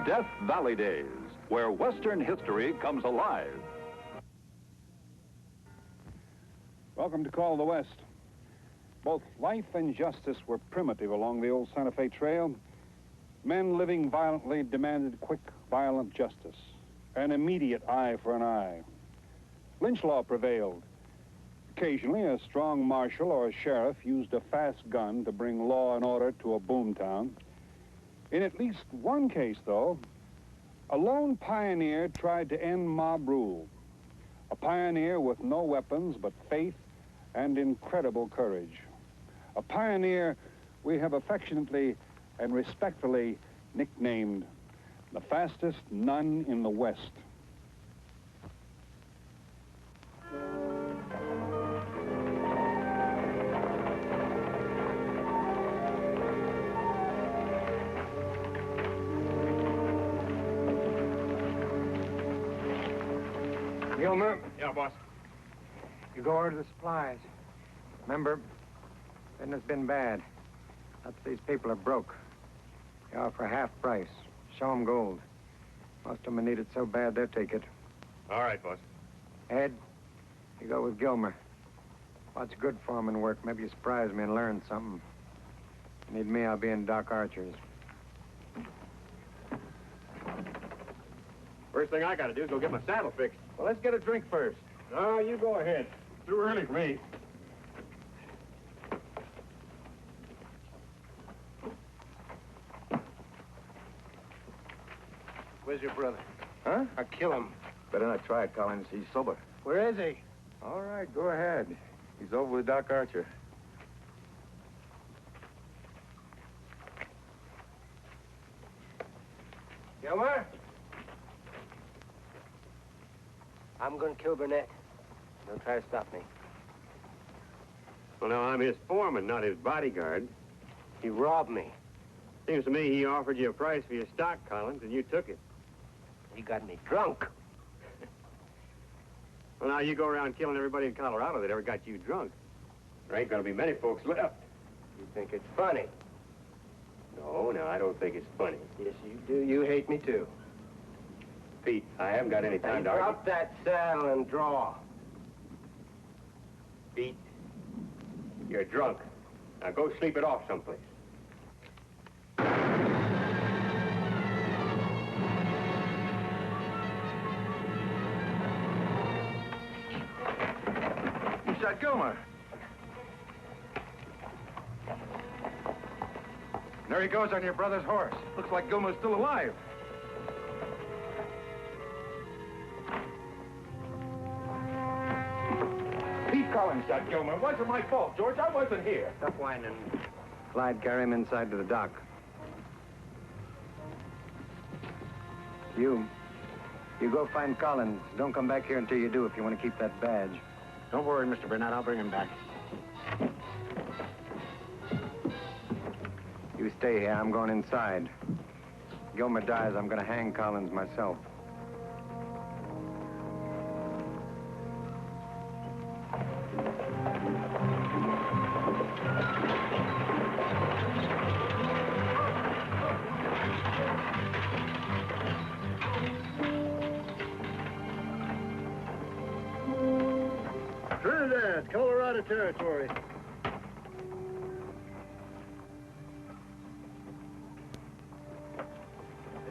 Death Valley Days, where Western history comes alive. Welcome to Call the West. Both life and justice were primitive along the old Santa Fe Trail. Men living violently demanded quick, violent justice, an immediate eye for an eye. Lynch law prevailed. Occasionally, a strong marshal or a sheriff used a fast gun to bring law and order to a boomtown. In at least one case, though, a lone pioneer tried to end mob rule. A pioneer with no weapons but faith and incredible courage. A pioneer we have affectionately and respectfully nicknamed the fastest nun in the West. Gilmer? Yeah, boss. You go order the supplies. Remember, business been bad. Lots of these people are broke. They offer half price. Show them gold. Most of them need it so bad they'll take it. All right, boss. Ed, you go with Gilmer. Lots of good foreman work. Maybe you surprise me and learn something. If you need me, I'll be in Doc Archer's. First thing I gotta do is go get my saddle fixed. Well, let's get a drink first. No, you go ahead. Too early for me. Where's your brother? Huh? I'll kill him. Better not try it, Collins. He's sober. Where is he? All right, go ahead. He's over with Doc Archer. Gilmer? I'm going to kill Burnett. Don't try to stop me. Well, now, I'm his foreman, not his bodyguard. He robbed me. Seems to me he offered you a price for your stock, Collins, and you took it. He got me drunk. Well, now, you go around killing everybody in Colorado that ever got you drunk. There ain't gonna be many folks left. You think it's funny? No, I don't think it's funny. Yes, you do. You hate me, too. Pete, I haven't got any time to argue. Drop that saddle and draw. Pete, you're drunk. Now go sleep it off someplace. You shot Gilmer. There he goes on your brother's horse. Looks like Gilmer's still alive. Pete Collins shot Gilmer. It wasn't my fault, George. I wasn't here. Stop whining. Clyde, carry him inside to the dock. You go find Collins. Don't come back here until you do if you want to keep that badge. Don't worry, Mr. Burnett. I'll bring him back. You stay here. I'm going inside. Gilmer dies, I'm going to hang Collins myself. Trinidad, Colorado Territory.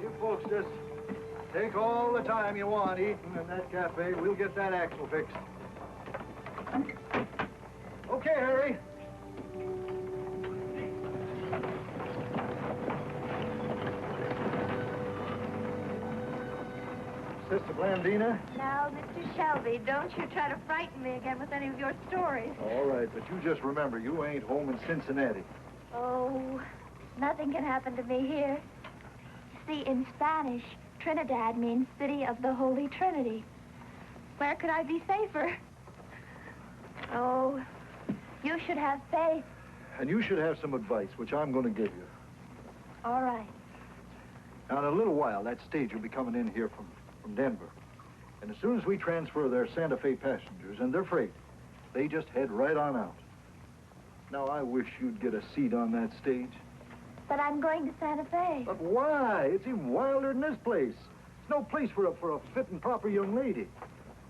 You folks just take all the time you want eating in that cafe. We'll get that axle fixed. Okay, Harry. Sister Blandina? Now, Mr. Shelby, don't you try to frighten me again with any of your stories. All right, but you just remember, you ain't home in Cincinnati. Oh, nothing can happen to me here. See, in Spanish, Trinidad means City of the Holy Trinity. Where could I be safer? Oh, you should have faith. And you should have some advice, which I'm going to give you. All right. Now, in a little while, that stage will be coming in here from Denver. And as soon as we transfer their Santa Fe passengers and their freight, they just head right on out. Now, I wish you'd get a seat on that stage. But I'm going to Santa Fe. But why? It's even wilder than this place. It's no place for a fit and proper young lady.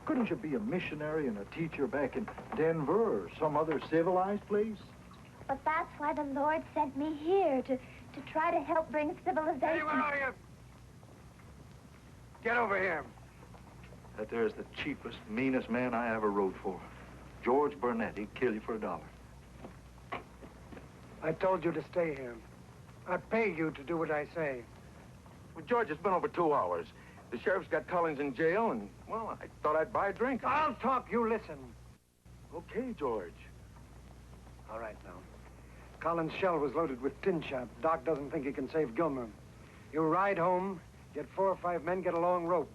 Couldn't you be a missionary and a teacher back in Denver or some other civilized place? But that's why the Lord sent me here, to try to help bring civilization. Hey, where are you? Get over here. That there's the cheapest, meanest man I ever rode for. George Burnett. He'd kill you for $1. I told you to stay here. I pay you to do what I say. Well, George, it's been over 2 hours. The sheriff's got Collins in jail, and, well, I thought I'd buy a drink. I'll talk, you listen. Okay, George. All right, now. Collins' shell was loaded with tin shot. Doc doesn't think he can save Gilmer. You ride home, get 4 or 5 men, get a long rope.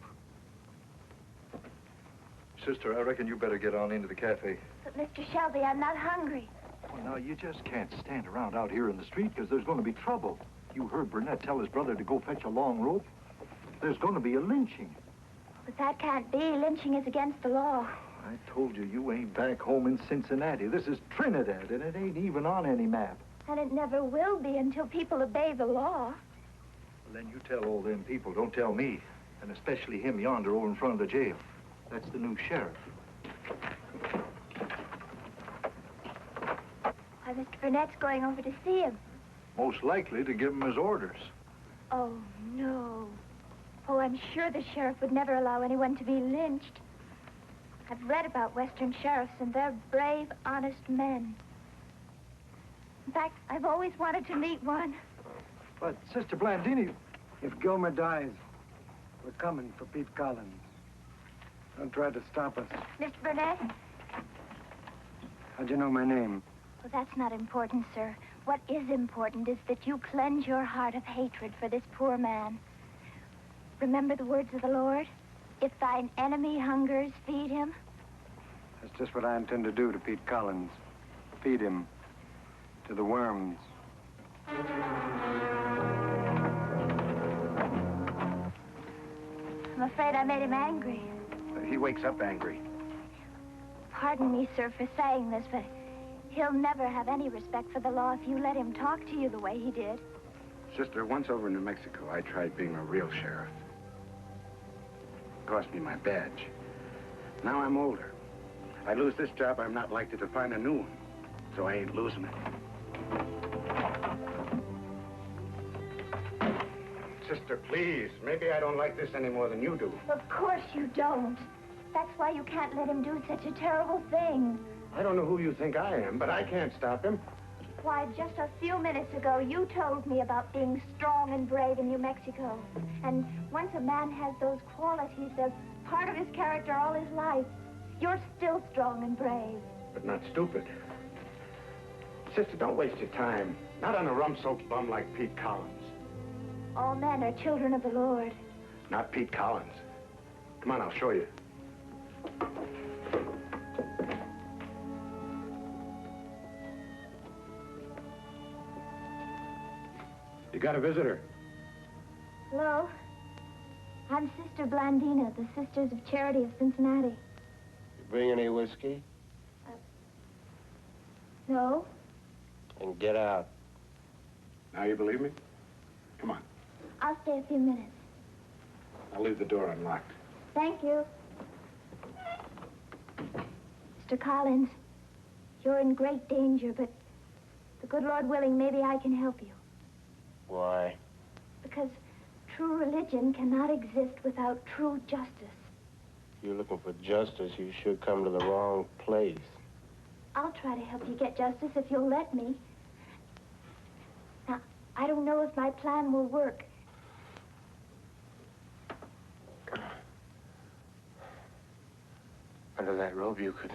Sister, I reckon you better get on into the cafe. But, Mr. Shelby, I'm not hungry. Well, now, you just can't stand around out here in the street because there's going to be trouble. You heard Burnett tell his brother to go fetch a long rope. There's going to be a lynching. But that can't be. Lynching is against the law. I told you, you ain't back home in Cincinnati. This is Trinidad, and it ain't even on any map. And it never will be until people obey the law. Well, then you tell all them people, don't tell me. And especially him yonder over in front of the jail. That's the new sheriff. Why, Mr. Burnett's going over to see him. Most likely to give him his orders. Oh, no. Oh, I'm sure the sheriff would never allow anyone to be lynched. I've read about Western sheriffs, and they're brave, honest men. In fact, I've always wanted to meet one. But, Sister Blandini... If Gilmer dies, we're coming for Pete Collins. Don't try to stop us. Mr. Burnett? How'd you know my name? Well, that's not important, sir. What is important is that you cleanse your heart of hatred for this poor man. Remember the words of the Lord? If thine enemy hungers, feed him. That's just what I intend to do to Pete Collins. Feed him to the worms. I'm afraid I made him angry. He wakes up angry. Pardon me, sir, for saying this, but he'll never have any respect for the law if you let him talk to you the way he did. Sister, once over in New Mexico, I tried being a real sheriff. It cost me my badge. Now I'm older. If I lose this job, I'm not likely to find a new one. So I ain't losing it. Sister, please. Maybe I don't like this any more than you do. Of course you don't. That's why you can't let him do such a terrible thing. I don't know who you think I am, but I can't stop him. Why, just a few minutes ago, you told me about being strong and brave in New Mexico. And once a man has those qualities, they're part of his character all his life. You're still strong and brave. But not stupid. Sister, don't waste your time. Not on a rum-soaked bum like Pete Collins. All men are children of the Lord. Not Pete Collins. Come on, I'll show you. You got a visitor. Hello? I'm Sister Blandina, the Sisters of Charity of Cincinnati. You bring any whiskey? No? And get out. Now you believe me? Come on. I'll stay a few minutes. I'll leave the door unlocked. Thank you. Mr. Collins, you're in great danger, but the good Lord willing, maybe I can help you. Why? Because true religion cannot exist without true justice. If you're looking for justice, you should come to the wrong place. I'll try to help you get justice if you'll let me. Now, I don't know if my plan will work. Under that robe, you could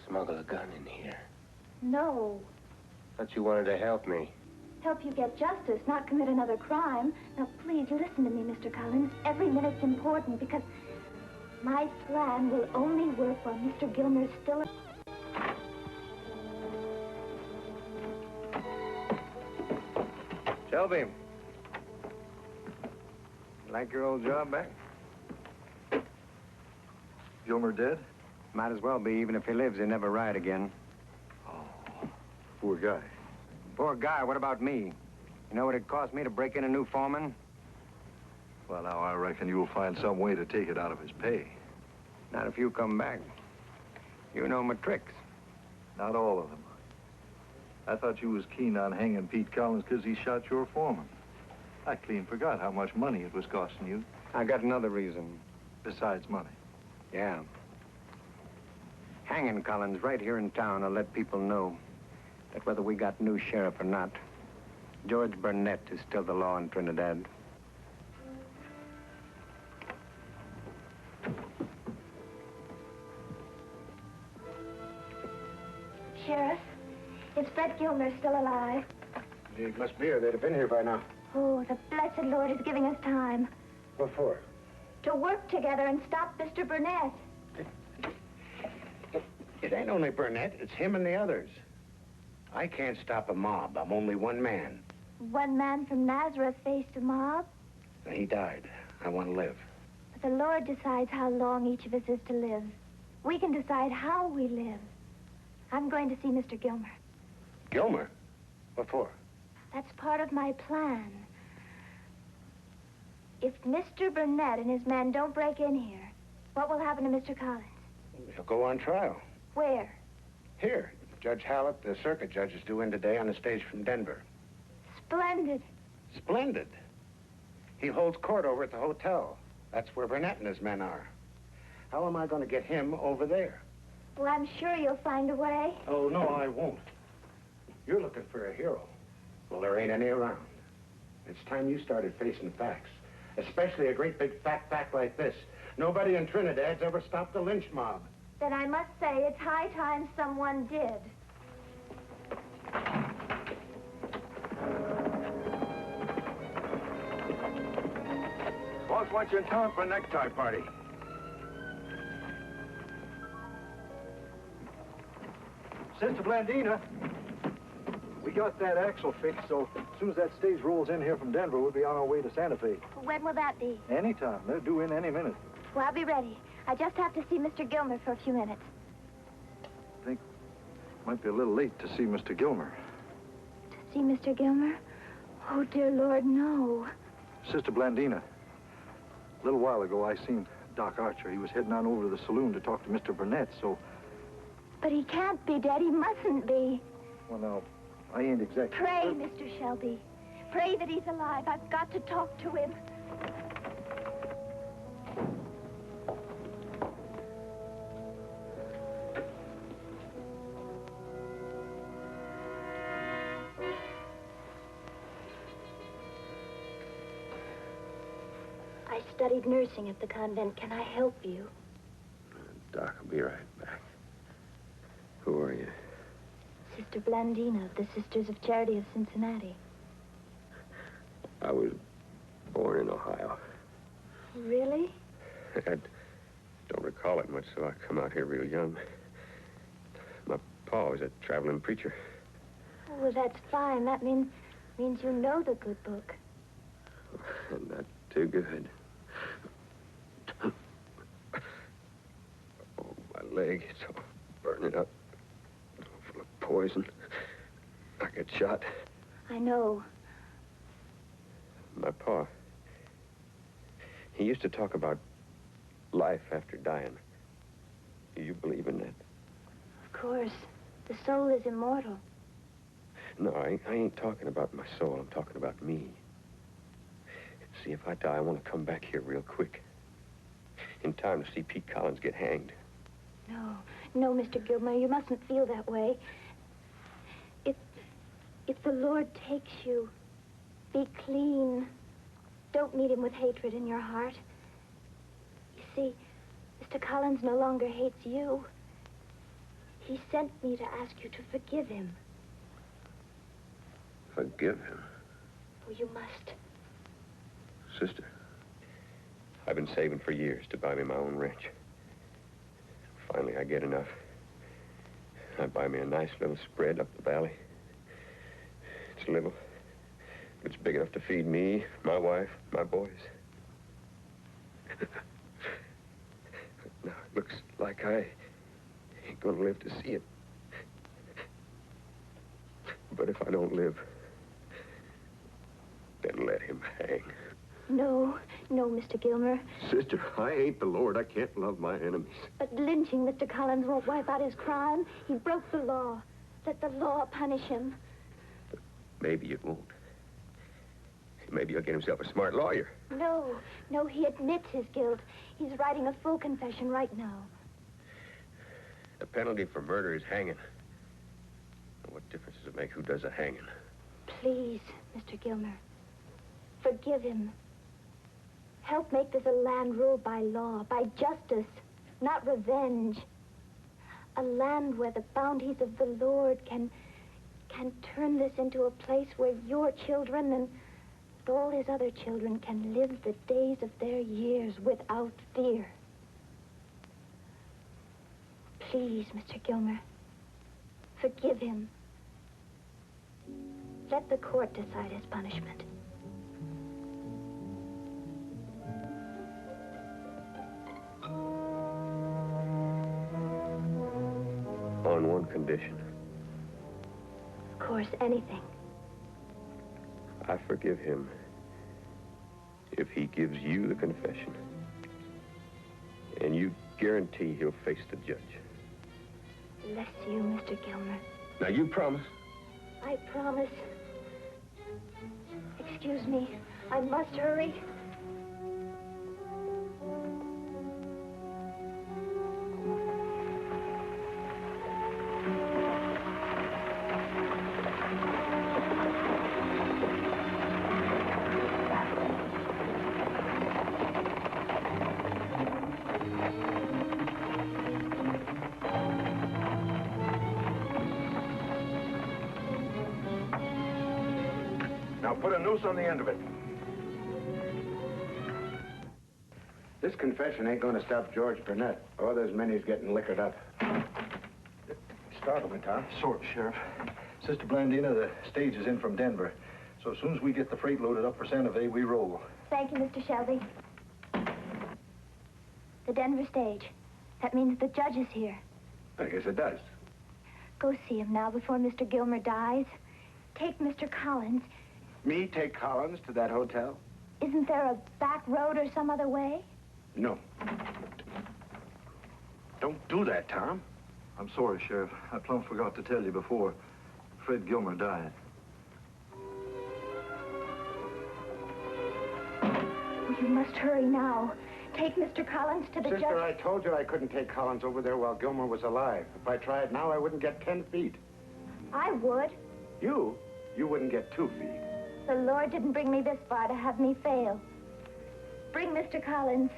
smuggle a gun in here. No. Thought you wanted to help me. Help you get justice, not commit another crime. Now, please, listen to me, Mr. Collins. Every minute's important because my plan will only work while Mr. Gilmer's still... Shelby. Like your old job back? Gilmer dead? Might as well be. Even if he lives, he'll never ride again. Oh, poor guy. Poor guy, what about me? You know what it cost me to break in a new foreman? Well, now, I reckon you'll find some way to take it out of his pay. Not if you come back. You know my tricks. Not all of them. I thought you was keen on hanging Pete Collins because he shot your foreman. I clean forgot how much money it was costing you. I got another reason. Besides money. Yeah. Hanging Collins right here in town will let people know that whether we got new sheriff or not, George Burnett is still the law in Trinidad. Sheriff, is Fred Gilmer still alive? He must be here. They'd have been here by now. Oh, the blessed Lord is giving us time What for? to work together and stop Mr. Burnett. It ain't only Burnett. It's him and the others. I can't stop a mob. I'm only one man. One man from Nazareth faced a mob, He died. I want to live. but the Lord decides how long each of us is to live. We can decide how we live. I'm going to see Mr. Gilmer. Gilmer? What for? That's part of my plan. If Mr. Burnett and his men don't break in here, what will happen to Mr. Collins? He'll go on trial. Where? Here. Judge Hallett, the circuit judge, is due in today on a stage from Denver. Splendid. Splendid. He holds court over at the hotel. That's where Burnett and his men are. How am I going to get him over there? Well, I'm sure you'll find a way. Oh, no, I won't. You're looking for a hero. Well, there ain't any around. It's time you started facing facts, especially a great big fat fact like this. Nobody in Trinidad's ever stopped a lynch mob. Then I must say it's high time someone did. Boss wants you in town for a necktie party. Sister Blandina, we got that axle fixed, so as soon as that stage rolls in here from Denver, we'll be on our way to Santa Fe. When will that be? Anytime. They're due in any minute. Well, I'll be ready. I just have to see Mr. Gilmer for a few minutes. I think might be a little late to see Mr. Gilmer. To see Mr. Gilmer? Oh, dear Lord, no. Sister Blandina, a little while ago I seen Doc Archer. He was heading on over to the saloon to talk to Mr. Burnett, so... But he can't be dead. He mustn't be. Well, now, I ain't exactly... Pray, Mr. Shelby. Pray that he's alive. I've got to talk to him. I studied nursing at the convent. Can I help you? Doc, I'll be right back. Who are you? Sister Blandina of the Sisters of Charity of Cincinnati. I was born in Ohio. Really? I don't recall it much, so I come out here real young. My pa was a traveling preacher. Oh, well, that's fine. That means you know the good book. Not too good. Oh, my leg, it's all burning up. Full of poison. I got shot. I know. My pa, he used to talk about life after dying. Do you believe in that? Of course. The soul is immortal. No, I ain't talking about my soul. I'm talking about me. See, if I die, I want to come back here real quick. In time to see Pete Collins get hanged. No, Mr. Gilmer, you mustn't feel that way. If the Lord takes you, be clean. Don't meet him with hatred in your heart. You see, Mr. Collins no longer hates you. He sent me to ask you to forgive him. Forgive him? Oh, you must. Sister, I've been saving for years to buy me my own ranch. Finally, I get enough. I buy me a nice little spread up the valley. It's little, but it's big enough to feed me, my wife, my boys. Now, it looks like I ain't gonna live to see it. But if I don't live, and let him hang. No, Mr. Gilmer. Sister, I ain't the Lord. I can't love my enemies. But lynching Mr. Collins won't wipe out his crime. He broke the law. Let the law punish him. But maybe it won't. Maybe he'll get himself a smart lawyer. No, he admits his guilt. He's writing a full confession right now. The penalty for murder is hanging. What difference does it make who does the hanging? Please, Mr. Gilmer, forgive him. Help make this a land ruled by law, by justice, not revenge. A land where the bounties of the Lord can turn this into a place where your children and all his other children can live the days of their years without fear. Please, Mr. Gilmer, forgive him. Let the court decide his punishment. On one condition. Of course, anything. I forgive him if he gives you the confession. And you guarantee he'll face the judge. Bless you, Mr. Gilmer. Now, you promise? I promise. Excuse me. I must hurry. Now put a noose on the end of it. This confession ain't going to stop George Burnett or those men he's getting liquored up. Startled me, Tom. Sort, Sheriff. Sister Blandina, the stage is in from Denver. So as soon as we get the freight loaded up for Santa Fe, we roll. Thank you, Mr. Shelby. The Denver stage. That means the judge is here. I guess it does. Go see him now before Mr. Gilmer dies. Take Mr. Collins. Me take Collins to that hotel? Isn't there a back road or some other way? No. Don't do that, Tom. I'm sorry, Sheriff. I plumb forgot to tell you before. Fred Gilmer died. Oh, you must hurry now. Take Mr. Collins to the Sister, judge. I told you I couldn't take Collins over there while Gilmer was alive. If I tried now, I wouldn't get 10 feet. I would. You wouldn't get 2 feet. The Lord didn't bring me this far to have me fail. Bring Mr. Collins.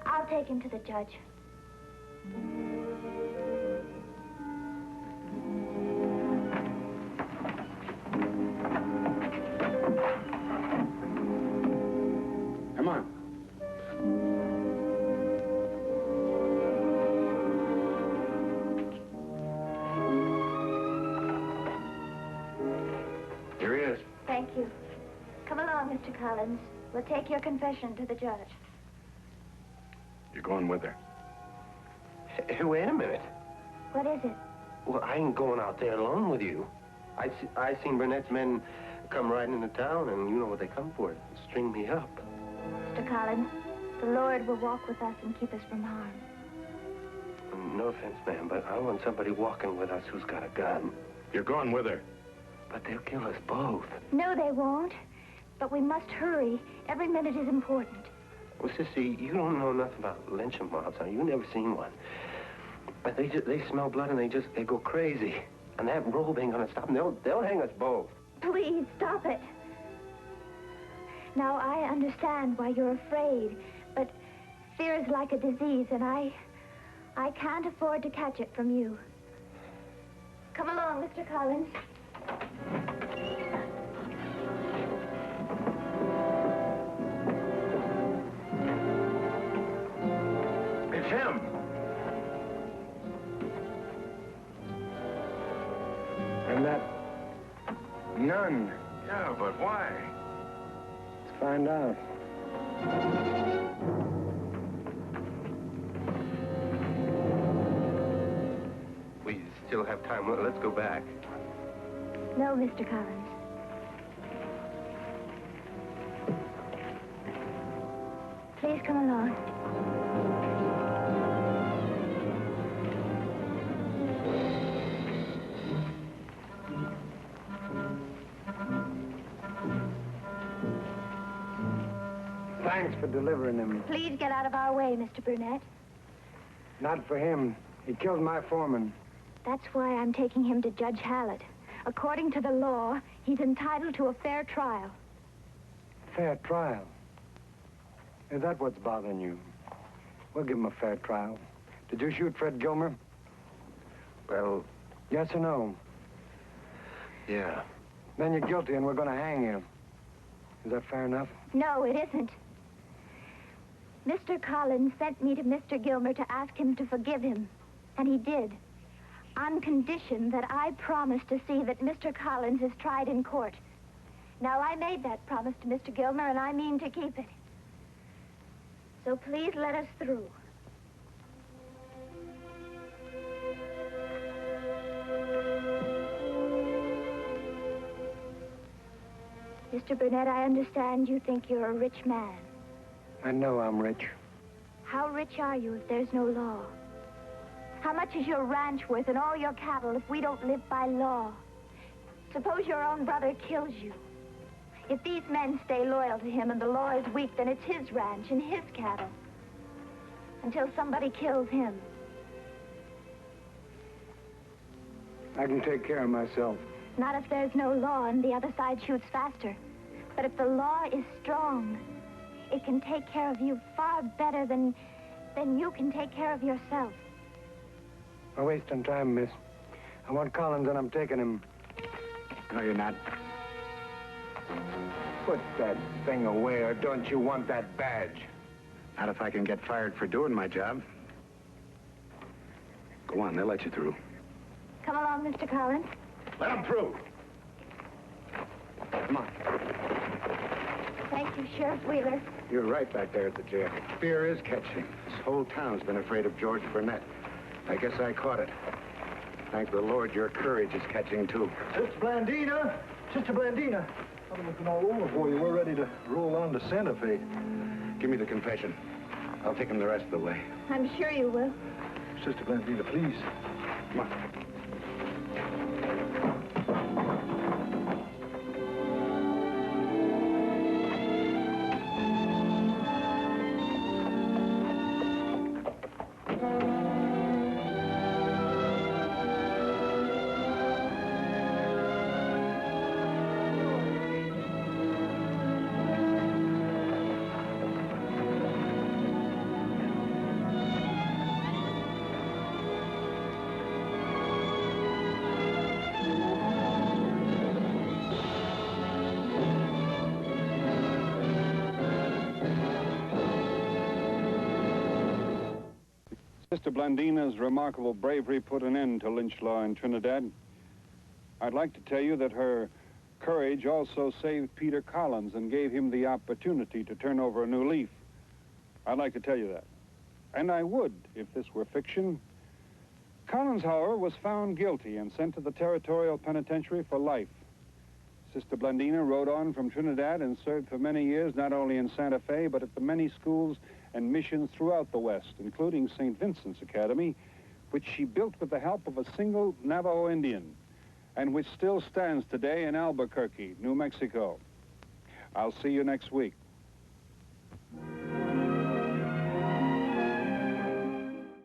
I'll take him to the judge. Come on. Here he is. Thank you. Come along, Mr. Collins. We'll take your confession to the judge. You're going with her. Hey, wait a minute. What is it? Well, I ain't going out there alone with you. I seen Burnett's men come riding into town, and you know what they come for. String me up. Mr. Collins, the Lord will walk with us and keep us from harm. No offense, ma'am, but I want somebody walking with us who's got a gun. You're going with her. But they'll kill us both. No, they won't. But we must hurry. Every minute is important. Well, sissy, you don't know nothing about lynching mobs. Now, you never seen one. But they smell blood and they go crazy. And that robe ain't gonna stop them. They'll hang us both. Please, stop it. Now, I understand why you're afraid, but fear is like a disease, and I can't afford to catch it from you. Come along, Mr. Collins. It's him. And that nun. Yeah, but why? Let's find out. We still have time. Well, let's go back. No, Mr. Collins. Please come along. Thanks for delivering him. Please get out of our way, Mr. Burnett. Not for him. He killed my foreman. That's why I'm taking him to Judge Hallett. According to the law, he's entitled to a fair trial. Fair trial? Is that what's bothering you? We'll give him a fair trial. Did you shoot Fred Gilmer? Well, Yes or no? yeah. Then you're guilty and we're going to hang you. Is that fair enough? No, it isn't. Mr. Collins sent me to Mr. Gilmer to ask him to forgive him. And he did. On condition that I promise to see that Mr. Collins is tried in court. Now, I made that promise to Mr. Gilmer, and I mean to keep it. So please let us through. Mr. Burnett, I understand you think you're a rich man. I know I'm rich. How rich are you if there's no law? How much is your ranch worth and all your cattle if we don't live by law? Suppose your own brother kills you. If these men stay loyal to him and the law is weak, then it's his ranch and his cattle. Until somebody kills him. I can take care of myself. Not if there's no law and the other side shoots faster. But if the law is strong, it can take care of you far better than you can take care of yourself. We're wasting time, miss. I want Collins and I'm taking him. No, you're not. Put that thing away, or don't you want that badge? Not if I can get fired for doing my job. Go on, they'll let you through. Come along, Mr. Collins. Let them through. Come on. Thank you, Sheriff Wheeler. You're right back there at the jail. Fear is catching. This whole town's been afraid of George Burnett. I guess I caught it. Thank the Lord your courage is catching, too. Sister Blandina! Sister Blandina! I've been looking all over for you. We're ready to roll on to Santa Fe. Give me the confession. I'll take him the rest of the way. I'm sure you will. Sister Blandina, please. Come on. Sister Blandina's remarkable bravery put an end to lynch law in Trinidad. I'd like to tell you that her courage also saved Peter Collins and gave him the opportunity to turn over a new leaf. I'd like to tell you that. And I would, if this were fiction. Collins, however, was found guilty and sent to the Territorial Penitentiary for life. Sister Blandina rode on from Trinidad and served for many years, not only in Santa Fe, but at the many schools and missions throughout the West, including St. Vincent's Academy, which she built with the help of a single Navajo Indian, and which still stands today in Albuquerque, New Mexico. I'll see you next week.